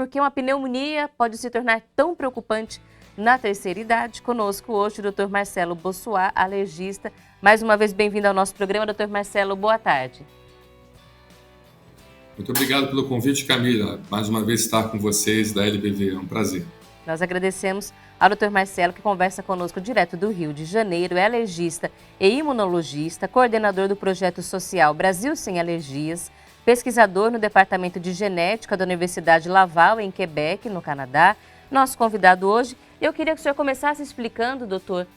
por que uma pneumonia pode se tornar tão preocupante na terceira idade. Conosco hoje o Dr. Marcelo Bossuat, alergista. Mais uma vez, bem-vindo ao nosso programa, Dr. Marcelo, boa tarde. Muito obrigado pelo convite, Camila. Mais uma vez estar com vocês da LBV, é um prazer. Nós agradecemos ao Dr. Marcelo, que conversa conosco direto do Rio de Janeiro, é alergista e imunologista, coordenador do projeto social Brasil Sem Alergias, pesquisador no Departamento de Genética da Universidade Laval, em Quebec, no Canadá. Nosso convidado hoje, eu queria que o senhor começasse explicando, doutor,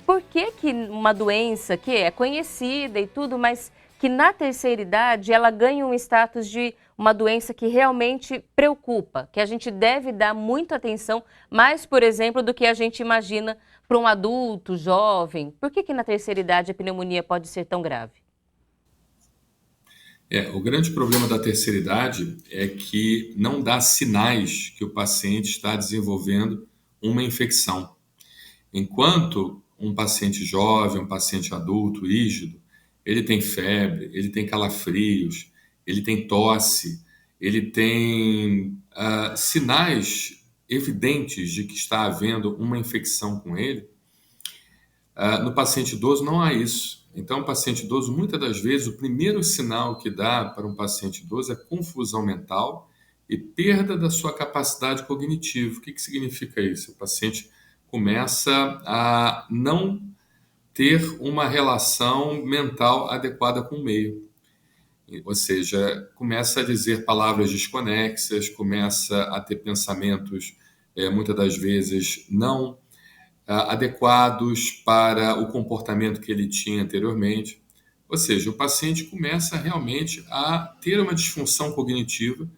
por que uma doença que é conhecida e tudo, mas que na terceira idade ela ganha um status de uma doença que realmente preocupa, que a gente deve dar muita atenção, mais, por exemplo, do que a gente imagina para um adulto, jovem. Por que na terceira idade a pneumonia pode ser tão grave? O grande problema da terceira idade é que não dá sinais que o paciente está desenvolvendo uma infecção. Enquanto um paciente jovem, um paciente adulto, rígido, ele tem febre, ele tem calafrios, ele tem tosse, ele tem sinais evidentes de que está havendo uma infecção com ele. No paciente idoso não há isso. Então, o paciente idoso, muitas das vezes, o primeiro sinal que dá para um paciente idoso é confusão mental e perda da sua capacidade cognitiva. O que significa isso? O paciente começa a não ter uma relação mental adequada com o meio. Ou seja, começa a dizer palavras desconexas, começa a ter pensamentos, muitas das vezes, não adequados para o comportamento que ele tinha anteriormente. Ou seja, o paciente começa realmente a ter uma disfunção cognitiva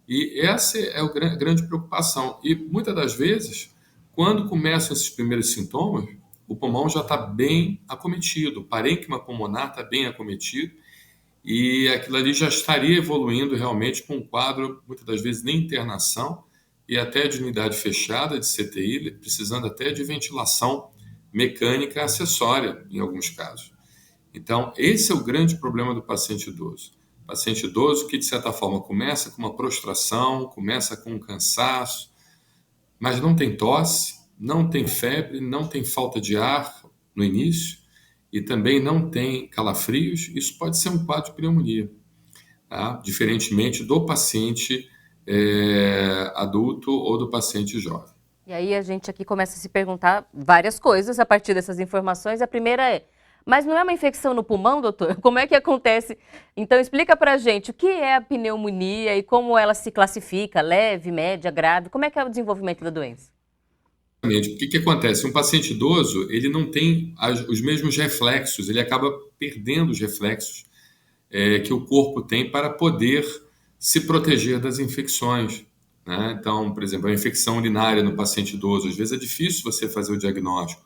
e essa é a grande preocupação. E muitas das vezes, quando começam esses primeiros sintomas, o pulmão já está bem acometido, o parênquima pulmonar está bem acometido e aquilo ali já estaria evoluindo realmente com um quadro, muitas das vezes, nem internação, e até de unidade fechada, de CTI, precisando até de ventilação mecânica acessória, em alguns casos. Então, esse é o grande problema do paciente idoso. O paciente idoso que, de certa forma, começa com uma prostração, começa com um cansaço, mas não tem tosse, não tem febre, não tem falta de ar no início e também não tem calafrios. Isso pode ser um quadro de pneumonia, tá? Diferentemente do paciente adulto ou do paciente jovem. E aí a gente aqui começa a se perguntar várias coisas a partir dessas informações. A primeira é, mas não é uma infecção no pulmão, doutor? Como é que acontece? Então explica pra gente o que é a pneumonia e como ela se classifica, leve, média, grave, como é que é o desenvolvimento da doença? O que acontece? Um paciente idoso, ele não tem os mesmos reflexos, ele acaba perdendo os reflexos que o corpo tem para poder se proteger das infecções, né? Então, por exemplo, a infecção urinária no paciente idoso, às vezes é difícil você fazer o diagnóstico,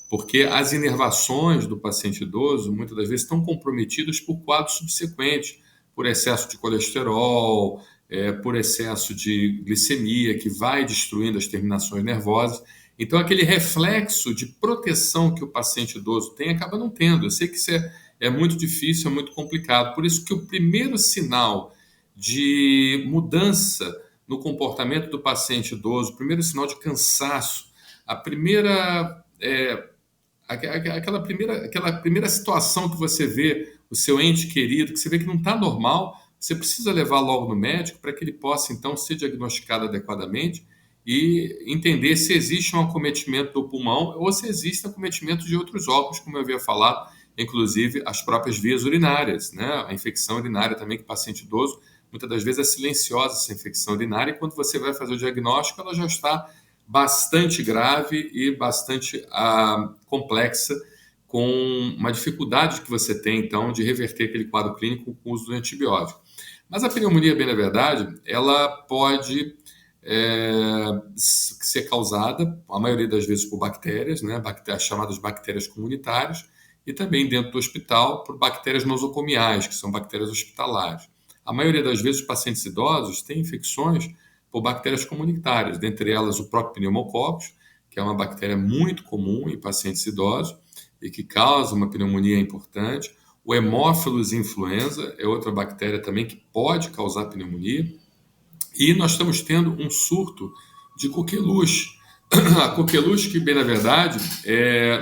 porque as inervações do paciente idoso, muitas das vezes, estão comprometidas por quadros subsequentes, por excesso de colesterol, por excesso de glicemia, que vai destruindo as terminações nervosas. Então, aquele reflexo de proteção que o paciente idoso tem, acaba não tendo. Eu sei que isso é muito difícil, é muito complicado. Por isso que o primeiro sinal de mudança no comportamento do paciente idoso, o primeiro sinal de cansaço, a primeira, aquela primeira situação que você vê o seu ente querido, que você vê que não está normal, você precisa levar logo no médico para que ele possa, então, ser diagnosticado adequadamente e entender se existe um acometimento do pulmão ou se existe acometimento de outros órgãos, como eu havia falado, inclusive as próprias vias urinárias, né? A infecção urinária também, que o paciente idoso, muitas das vezes é silenciosa essa infecção urinária, e quando você vai fazer o diagnóstico, ela já está bastante grave e bastante complexa, com uma dificuldade que você tem, então, de reverter aquele quadro clínico com o uso do antibiótico. Mas a pneumonia, bem na verdade, ela pode ser causada, a maioria das vezes, por bactérias, né? As chamadas bactérias comunitárias, e também dentro do hospital por bactérias nosocomiais, que são bactérias hospitalares. A maioria das vezes, os pacientes idosos têm infecções por bactérias comunitárias, dentre elas o próprio pneumococcus, que é uma bactéria muito comum em pacientes idosos e que causa uma pneumonia importante. O Haemophilus influenza é outra bactéria também que pode causar pneumonia. E nós estamos tendo um surto de coqueluche. A coqueluche, que bem na verdade,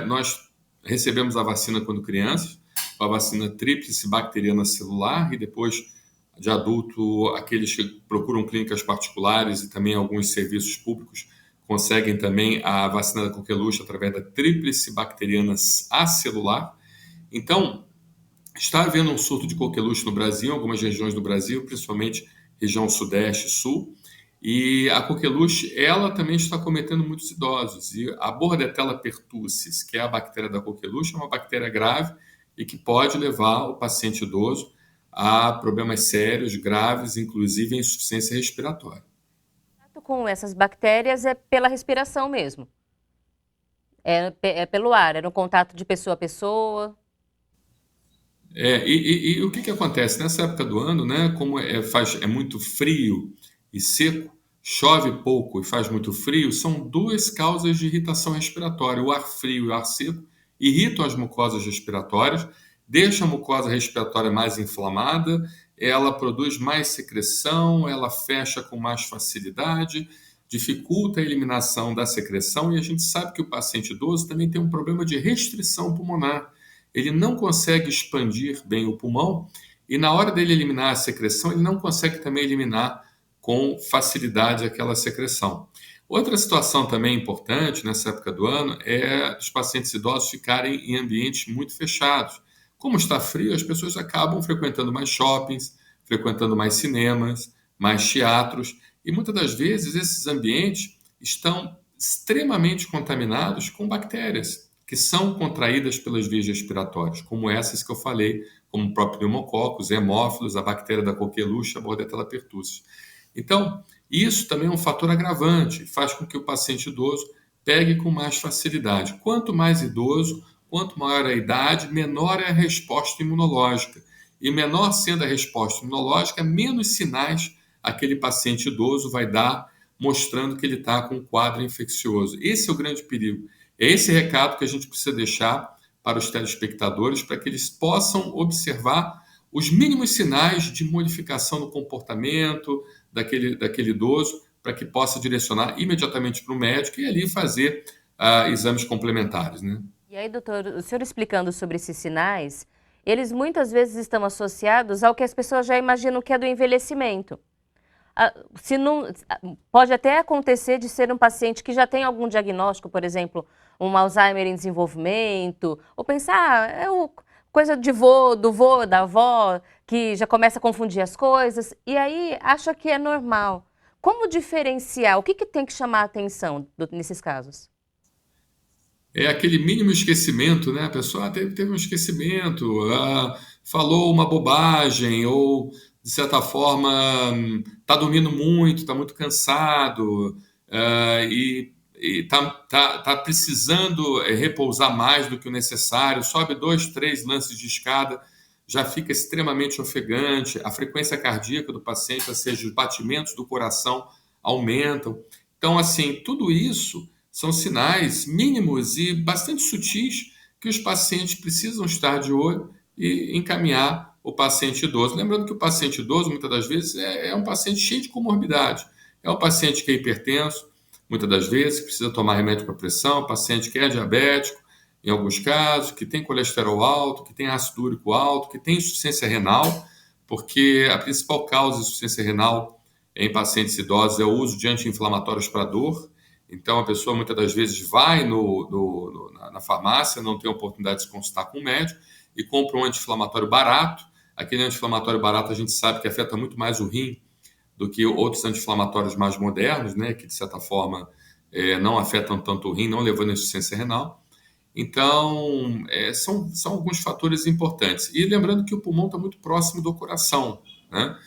nós recebemos a vacina quando crianças, a vacina tríplice bacteriana celular, e depois de adulto, aqueles que procuram clínicas particulares e também alguns serviços públicos conseguem também a vacina da coqueluche através da tríplice bacteriana acelular. Então, está havendo um surto de coqueluche no Brasil, em algumas regiões do Brasil, principalmente região sudeste e sul, e a coqueluche, ela também está cometendo muitos idosos. E a Bordetella pertussis, que é a bactéria da coqueluche, é uma bactéria grave e que pode levar o paciente idoso a problemas sérios, graves, inclusive a insuficiência respiratória. Com essas bactérias é pela respiração mesmo. É pelo ar, é no contato de pessoa a pessoa. E o que acontece nessa época do ano, né? Como é muito frio e seco, chove pouco e faz muito frio, são duas causas de irritação respiratória. O ar frio e o ar seco irritam as mucosas respiratórias, deixam a mucosa respiratória mais inflamada, ela produz mais secreção, ela fecha com mais facilidade, dificulta a eliminação da secreção, e a gente sabe que o paciente idoso também tem um problema de restrição pulmonar. Ele não consegue expandir bem o pulmão e na hora dele eliminar a secreção, ele não consegue também eliminar com facilidade aquela secreção. Outra situação também importante nessa época do ano é os pacientes idosos ficarem em ambientes muito fechados. Como está frio, as pessoas acabam frequentando mais shoppings, frequentando mais cinemas, mais teatros, e muitas das vezes esses ambientes estão extremamente contaminados com bactérias que são contraídas pelas vias respiratórias, como essas que eu falei, como o próprio pneumococcus, hemófilos, a bactéria da coqueluche, a Bordetella pertussis. Então, isso também é um fator agravante, faz com que o paciente idoso pegue com mais facilidade. Quanto mais idoso, quanto maior a idade, menor é a resposta imunológica. E menor sendo a resposta imunológica, menos sinais aquele paciente idoso vai dar, mostrando que ele está com um quadro infeccioso. Esse é o grande perigo. É esse recado que a gente precisa deixar para os telespectadores, para que eles possam observar os mínimos sinais de modificação no comportamento daquele idoso, para que possa direcionar imediatamente para o médico e ali fazer exames complementares, né? E aí, doutor, o senhor explicando sobre esses sinais, eles muitas vezes estão associados ao que as pessoas já imaginam que é do envelhecimento. Se não, pode até acontecer de ser um paciente que já tem algum diagnóstico, por exemplo, um Alzheimer em desenvolvimento, ou pensar, coisa do vô, da avó, que já começa a confundir as coisas, e aí acha que é normal. Como diferenciar? O que tem que chamar a atenção nesses casos? É aquele mínimo esquecimento, né? A pessoa teve um esquecimento, falou uma bobagem, ou de certa forma está dormindo muito, está muito cansado, e está precisando repousar mais do que o necessário, sobe 2, 3 lances de escada, já fica extremamente ofegante, a frequência cardíaca do paciente, ou seja, os batimentos do coração aumentam. Então, assim, tudo isso são sinais mínimos e bastante sutis que os pacientes precisam estar de olho e encaminhar o paciente idoso. Lembrando que o paciente idoso, muitas das vezes, é um paciente cheio de comorbidade. É um paciente que é hipertenso, muitas das vezes, que precisa tomar remédio para pressão, paciente que é diabético, em alguns casos, que tem colesterol alto, que tem ácido úrico alto, que tem insuficiência renal, porque a principal causa de insuficiência renal em pacientes idosos é o uso de anti-inflamatórios para dor. Então, a pessoa muitas das vezes vai na farmácia, não tem a oportunidade de se consultar com o médico e compra um anti-inflamatório barato. Aquele anti-inflamatório barato a gente sabe que afeta muito mais o rim do que outros anti-inflamatórios mais modernos, né, que de certa forma não afetam tanto o rim, não levando a insuficiência renal. Então, são alguns fatores importantes. E lembrando que o pulmão está muito próximo do coração, né?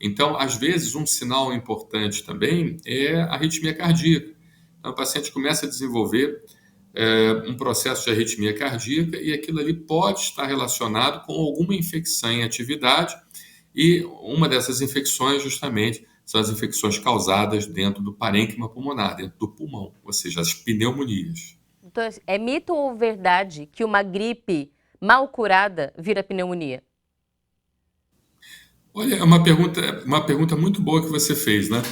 Então, às vezes, um sinal importante também é a arritmia cardíaca. Então, o paciente começa a desenvolver um processo de arritmia cardíaca e aquilo ali pode estar relacionado com alguma infecção em atividade, e uma dessas infecções, justamente, são as infecções causadas dentro do parênquima pulmonar, dentro do pulmão, ou seja, as pneumonias. Então, é mito ou verdade que uma gripe mal curada vira pneumonia? Olha, é uma pergunta muito boa que você fez, né?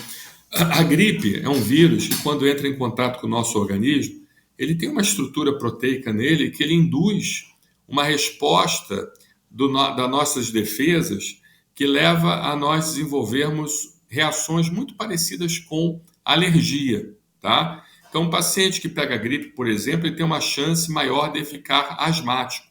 A gripe é um vírus que, quando entra em contato com o nosso organismo, ele tem uma estrutura proteica nele que ele induz uma resposta das nossas defesas que leva a nós desenvolvermos reações muito parecidas com alergia, tá? Então, um paciente que pega gripe, por exemplo, ele tem uma chance maior de ficar asmático.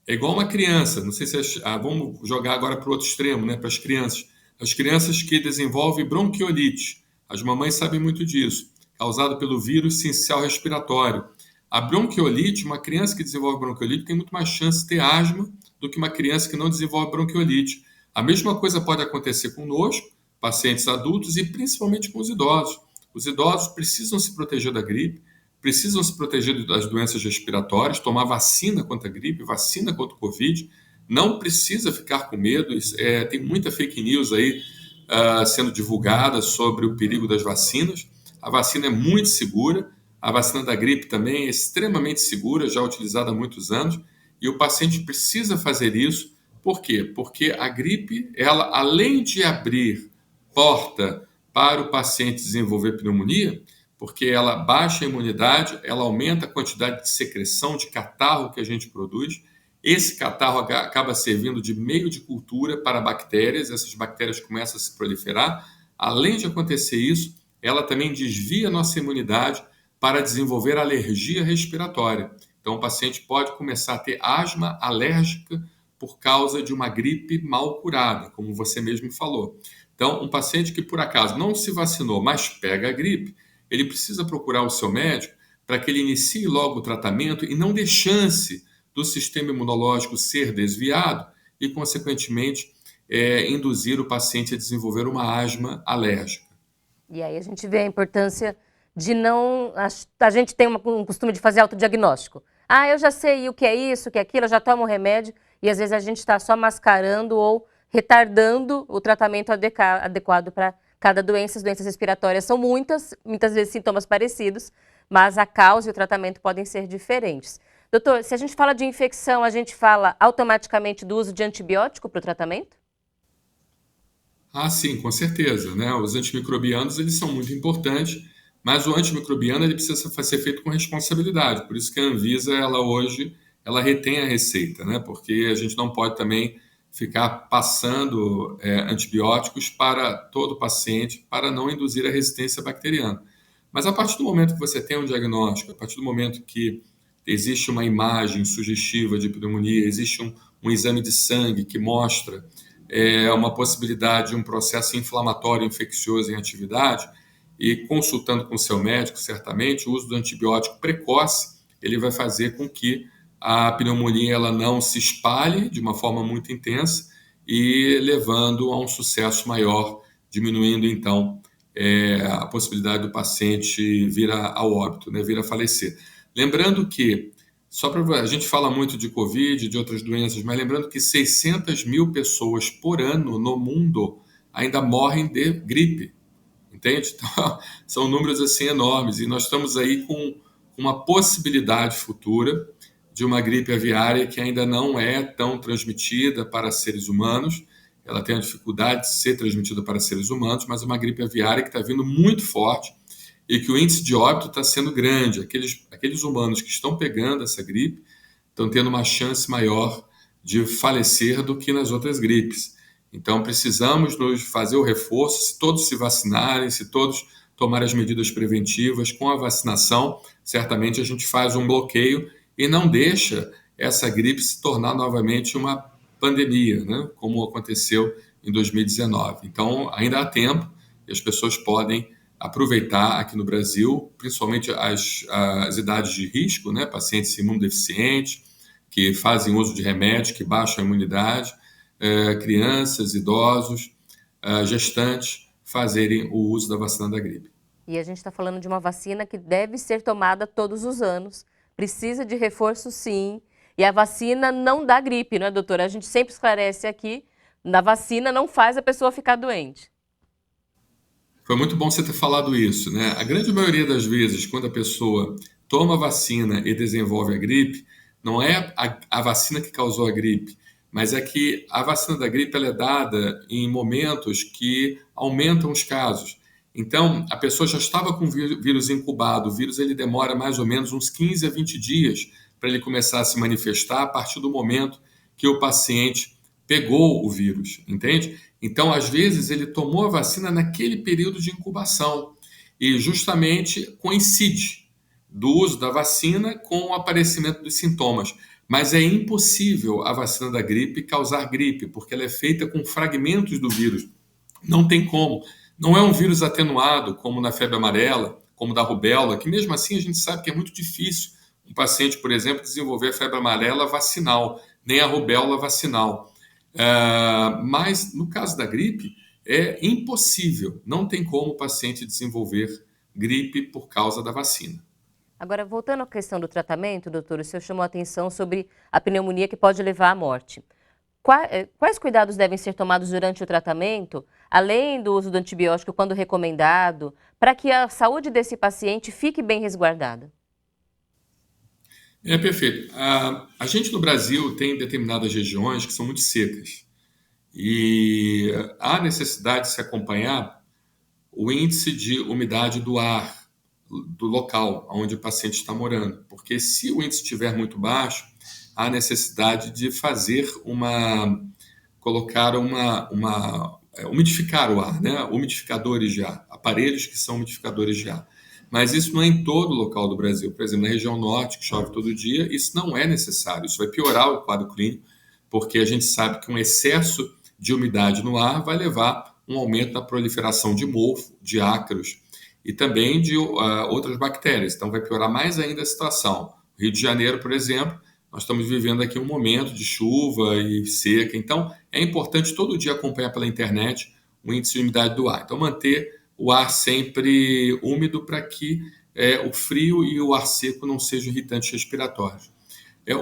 É igual uma criança, não sei se vamos jogar agora para o outro extremo, né, para as crianças. As crianças que desenvolvem bronquiolite, as mamães sabem muito disso, causado pelo vírus sincicial respiratório. A bronquiolite, uma criança que desenvolve bronquiolite tem muito mais chance de ter asma do que uma criança que não desenvolve bronquiolite. A mesma coisa pode acontecer conosco, pacientes adultos e principalmente com os idosos. Os idosos precisam se proteger da gripe, precisam se proteger das doenças respiratórias, tomar vacina contra a gripe, vacina contra o Covid. Não precisa ficar com medo. Tem muita fake news aí sendo divulgada sobre o perigo das vacinas. A vacina é muito segura. A vacina da gripe também é extremamente segura, já utilizada há muitos anos. E o paciente precisa fazer isso. Por quê? Porque a gripe, ela, além de abrir porta para o paciente desenvolver pneumonia, porque ela baixa a imunidade, ela aumenta a quantidade de secreção de catarro que a gente produz. Esse catarro acaba servindo de meio de cultura para bactérias, essas bactérias começam a se proliferar. Além de acontecer isso, ela também desvia a nossa imunidade para desenvolver alergia respiratória. Então, o paciente pode começar a ter asma alérgica por causa de uma gripe mal curada, como você mesmo falou. Então, um paciente que por acaso não se vacinou, mas pega a gripe, ele precisa procurar o seu médico para que ele inicie logo o tratamento e não dê chance do sistema imunológico ser desviado e, consequentemente, induzir o paciente a desenvolver uma asma alérgica. E aí a gente vê a importância de não... A gente tem um costume de fazer autodiagnóstico. Ah, eu já sei o que é isso, o que é aquilo, eu já tomo remédio, e às vezes a gente está só mascarando ou retardando o tratamento adequado para cada doença. As doenças respiratórias são muitas vezes sintomas parecidos, mas a causa e o tratamento podem ser diferentes. Doutor, se a gente fala de infecção, a gente fala automaticamente do uso de antibiótico para o tratamento? Ah, sim, com certeza, né? Os antimicrobianos, eles são muito importantes, mas o antimicrobiano ele precisa ser feito com responsabilidade. Por isso que a Anvisa, ela hoje, ela retém a receita, né? Porque a gente não pode também ficar passando antibióticos para todo paciente para não induzir a resistência bacteriana. Mas a partir do momento que você tem um diagnóstico, a partir do momento que existe uma imagem sugestiva de pneumonia, existe um exame de sangue que mostra uma possibilidade de um processo inflamatório infeccioso em atividade, e consultando com seu médico, certamente, o uso do antibiótico precoce, ele vai fazer com que a pneumonia ela não se espalhe de uma forma muito intensa e levando a um sucesso maior, diminuindo, então, a possibilidade do paciente vir ao óbito, né, vir a falecer. Lembrando que só para a gente fala muito de Covid, de outras doenças, mas lembrando que 600 mil pessoas por ano no mundo ainda morrem de gripe, entende? Então, são números assim enormes e nós estamos aí com uma possibilidade futura de uma gripe aviária que ainda não é tão transmitida para seres humanos. Ela tem a dificuldade de ser transmitida para seres humanos, mas é uma gripe aviária que está vindo muito forte e que o índice de óbito está sendo grande. Aqueles humanos que estão pegando essa gripe estão tendo uma chance maior de falecer do que nas outras gripes. Então, precisamos nos fazer o reforço, se todos se vacinarem, se todos tomarem as medidas preventivas com a vacinação, certamente a gente faz um bloqueio e não deixa essa gripe se tornar novamente uma pandemia, né? Como aconteceu em 2019. Então, ainda há tempo e as pessoas podem aproveitar aqui no Brasil, principalmente as idades de risco, né? Pacientes imunodeficientes, que fazem uso de remédios, que baixam a imunidade, crianças, idosos, gestantes, fazerem o uso da vacina da gripe. E a gente está falando de uma vacina que deve ser tomada todos os anos, precisa de reforço sim, e a vacina não dá gripe, não é, doutora? A gente sempre esclarece aqui, na vacina não faz a pessoa ficar doente. Foi muito bom você ter falado isso, né? A grande maioria das vezes, quando a pessoa toma a vacina e desenvolve a gripe, não é a vacina que causou a gripe, mas é que a vacina da gripe ela é dada em momentos que aumentam os casos. Então, a pessoa já estava com o vírus incubado, o vírus ele demora mais ou menos uns 15 a 20 dias para ele começar a se manifestar a partir do momento que o paciente pegou o vírus, entende? Então, às vezes, ele tomou a vacina naquele período de incubação e justamente coincide do uso da vacina com o aparecimento dos sintomas. Mas é impossível a vacina da gripe causar gripe, porque ela é feita com fragmentos do vírus. Não tem como. Não é um vírus atenuado, como na febre amarela, como da rubéola, que mesmo assim a gente sabe que é muito difícil um paciente, por exemplo, desenvolver a febre amarela vacinal, nem a rubéola vacinal. Mas no caso da gripe, é impossível. Não tem como o paciente desenvolver gripe por causa da vacina. Agora, voltando à questão do tratamento, doutor, o senhor chamou a atenção sobre a pneumonia que pode levar à morte. Quais cuidados devem ser tomados durante o tratamento, além do uso do antibiótico quando recomendado, para que a saúde desse paciente fique bem resguardada? Perfeito. A gente no Brasil tem determinadas regiões que são muito secas e há necessidade de se acompanhar o índice de umidade do ar do local onde o paciente está morando, porque se o índice estiver muito baixo, há necessidade de colocar umidificar o ar, né? Umidificadores de ar, aparelhos que são umidificadores de ar. Mas isso não é em todo o local do Brasil. Por exemplo, na região norte, que chove todo dia, isso não é necessário. Isso vai piorar o quadro clínico, porque a gente sabe que um excesso de umidade no ar vai levar a um aumento da proliferação de mofo, de ácaros e também de outras bactérias. Então, vai piorar mais ainda a situação. Rio de Janeiro, por exemplo, nós estamos vivendo aqui um momento de chuva e seca. Então, é importante todo dia acompanhar pela internet o índice de umidade do ar. Então, manter o ar sempre úmido para que o frio e o ar seco não sejam irritantes respiratórios.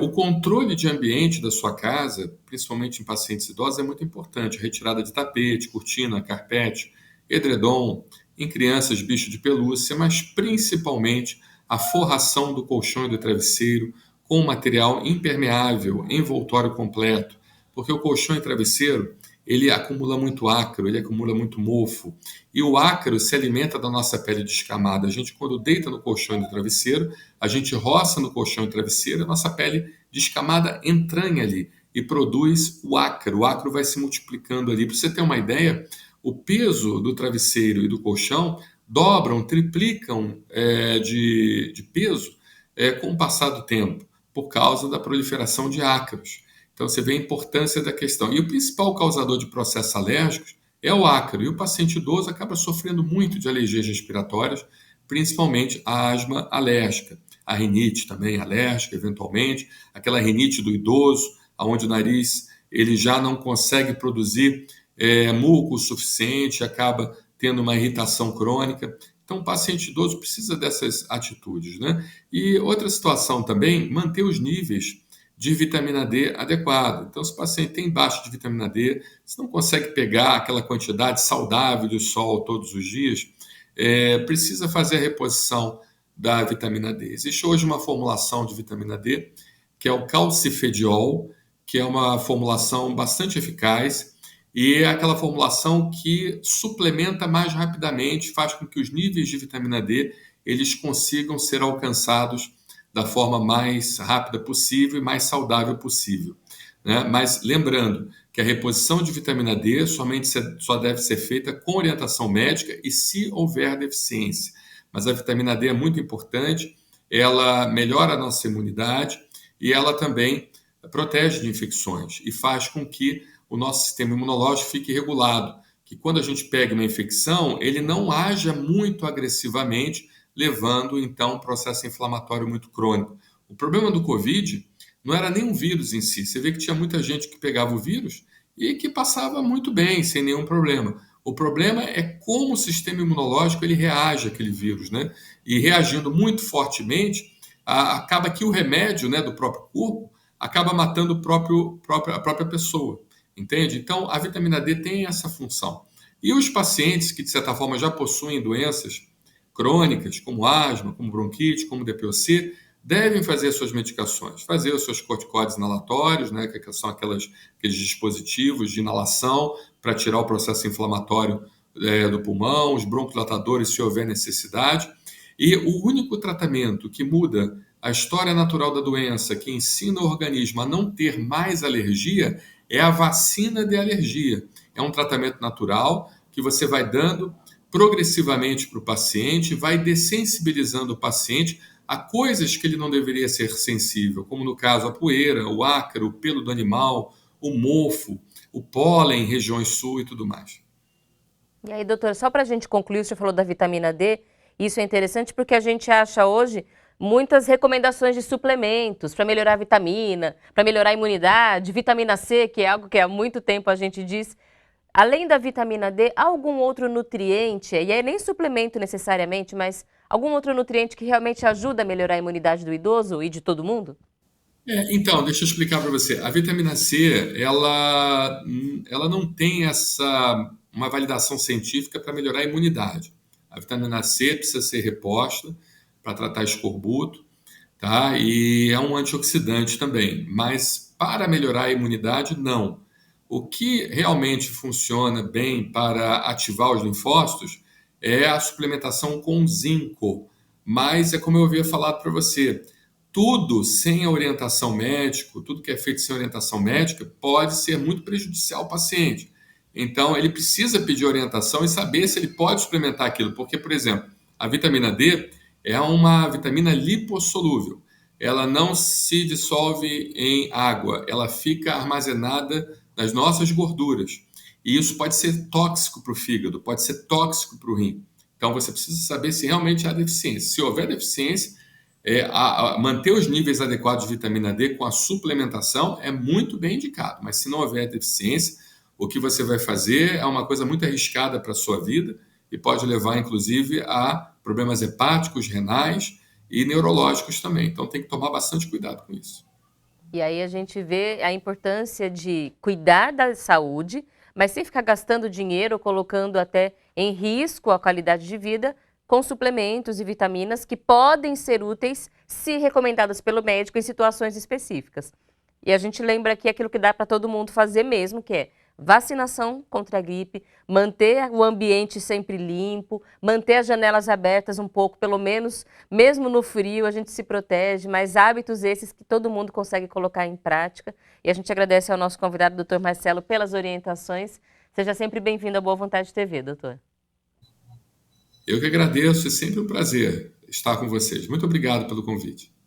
O controle de ambiente da sua casa, principalmente em pacientes idosos, é muito importante. A retirada de tapete, cortina, carpete, edredom, em crianças, bicho de pelúcia, mas principalmente a forração do colchão e do travesseiro com material impermeável, envoltório completo, porque o colchão e travesseiro ele acumula muito ácaro, ele acumula muito mofo, e o ácaro se alimenta da nossa pele descamada. A gente, quando deita no colchão e no travesseiro, a gente roça no colchão e travesseiro, a nossa pele descamada entranha ali e produz o ácaro. O ácaro vai se multiplicando ali. Para você ter uma ideia, o peso do travesseiro e do colchão dobram, triplicam de peso com o passar do tempo, por causa da proliferação de ácaros. Então, você vê a importância da questão. E o principal causador de processos alérgicos é o ácaro. E o paciente idoso acaba sofrendo muito de alergias respiratórias, principalmente a asma alérgica. A rinite também alérgica, eventualmente. Aquela rinite do idoso, onde o nariz ele já não consegue produzir muco o suficiente, acaba tendo uma irritação crônica. Então, o paciente idoso precisa dessas atitudes, né? E outra situação também, manter os níveis de vitamina D adequado. Então, se o paciente tem baixo de vitamina D, se não consegue pegar aquela quantidade saudável de sol todos os dias, precisa fazer a reposição da vitamina D. Existe hoje uma formulação de vitamina D, que é o calcifediol, que é uma formulação bastante eficaz e é aquela formulação que suplementa mais rapidamente, faz com que os níveis de vitamina D eles consigam ser alcançados da forma mais rápida possível e mais saudável possível, né? Mas lembrando que a reposição de vitamina D só deve ser feita com orientação médica e se houver deficiência. Mas a vitamina D é muito importante, ela melhora a nossa imunidade e ela também protege de infecções e faz com que o nosso sistema imunológico fique regulado, que quando a gente pega uma infecção, ele não haja muito agressivamente, levando, então, um processo inflamatório muito crônico. O problema do Covid não era nem um vírus em si. Você vê que tinha muita gente que pegava o vírus e que passava muito bem, sem nenhum problema. O problema é como o sistema imunológico ele reage àquele vírus, né? E reagindo muito fortemente, acaba que o remédio, né, do próprio corpo acaba matando a própria pessoa, entende? Então, a vitamina D tem essa função. E os pacientes que, de certa forma, já possuem doenças crônicas, como asma, como bronquite, como DPOC, devem fazer suas medicações, fazer os seus corticoides inalatórios, né, que são aqueles dispositivos de inalação para tirar o processo inflamatório do pulmão, os broncodilatadores se houver necessidade. E o único tratamento que muda a história natural da doença, que ensina o organismo a não ter mais alergia, é a vacina de alergia. É um tratamento natural que você vai dando progressivamente para o paciente, vai dessensibilizando o paciente a coisas que ele não deveria ser sensível, como no caso a poeira, o ácaro, o pelo do animal, o mofo, o pólen, regiões sul e tudo mais. E aí, doutor, só para a gente concluir, o senhor falou da vitamina D, isso é interessante porque a gente acha hoje muitas recomendações de suplementos para melhorar a vitamina, para melhorar a imunidade, vitamina C, que é algo que há muito tempo a gente diz. Além da vitamina D, há algum outro nutriente, e aí nem suplemento necessariamente, mas algum outro nutriente que realmente ajuda a melhorar a imunidade do idoso e de todo mundo? Então, deixa eu explicar para você. A vitamina C, ela não tem uma validação científica para melhorar a imunidade. A vitamina C precisa ser reposta para tratar escorbuto, tá? E é um antioxidante também, mas para melhorar a imunidade, não. O que realmente funciona bem para ativar os linfócitos é a suplementação com zinco, mas é como eu havia falado para você, tudo sem a orientação médica, tudo que é feito sem orientação médica, pode ser muito prejudicial ao paciente. Então, ele precisa pedir orientação e saber se ele pode suplementar aquilo, porque, por exemplo, a vitamina D é uma vitamina lipossolúvel. Ela não se dissolve em água, ela fica armazenada nas nossas gorduras. E isso pode ser tóxico para o fígado, pode ser tóxico para o rim. Então, você precisa saber se realmente há deficiência. Se houver deficiência, manter os níveis adequados de vitamina D com a suplementação é muito bem indicado, mas se não houver deficiência, o que você vai fazer é uma coisa muito arriscada para a sua vida e pode levar, inclusive, a problemas hepáticos, renais e neurológicos também. Então, tem que tomar bastante cuidado com isso. E aí a gente vê a importância de cuidar da saúde, mas sem ficar gastando dinheiro ou colocando até em risco a qualidade de vida com suplementos e vitaminas que podem ser úteis se recomendadas pelo médico em situações específicas. E a gente lembra aqui aquilo que dá para todo mundo fazer mesmo, que é vacinação contra a gripe, manter o ambiente sempre limpo, manter as janelas abertas um pouco, pelo menos, mesmo no frio, a gente se protege, mas hábitos esses que todo mundo consegue colocar em prática. E a gente agradece ao nosso convidado, doutor Marcelo, pelas orientações. Seja sempre bem-vindo à Boa Vontade TV, doutor. Eu que agradeço, é sempre um prazer estar com vocês. Muito obrigado pelo convite.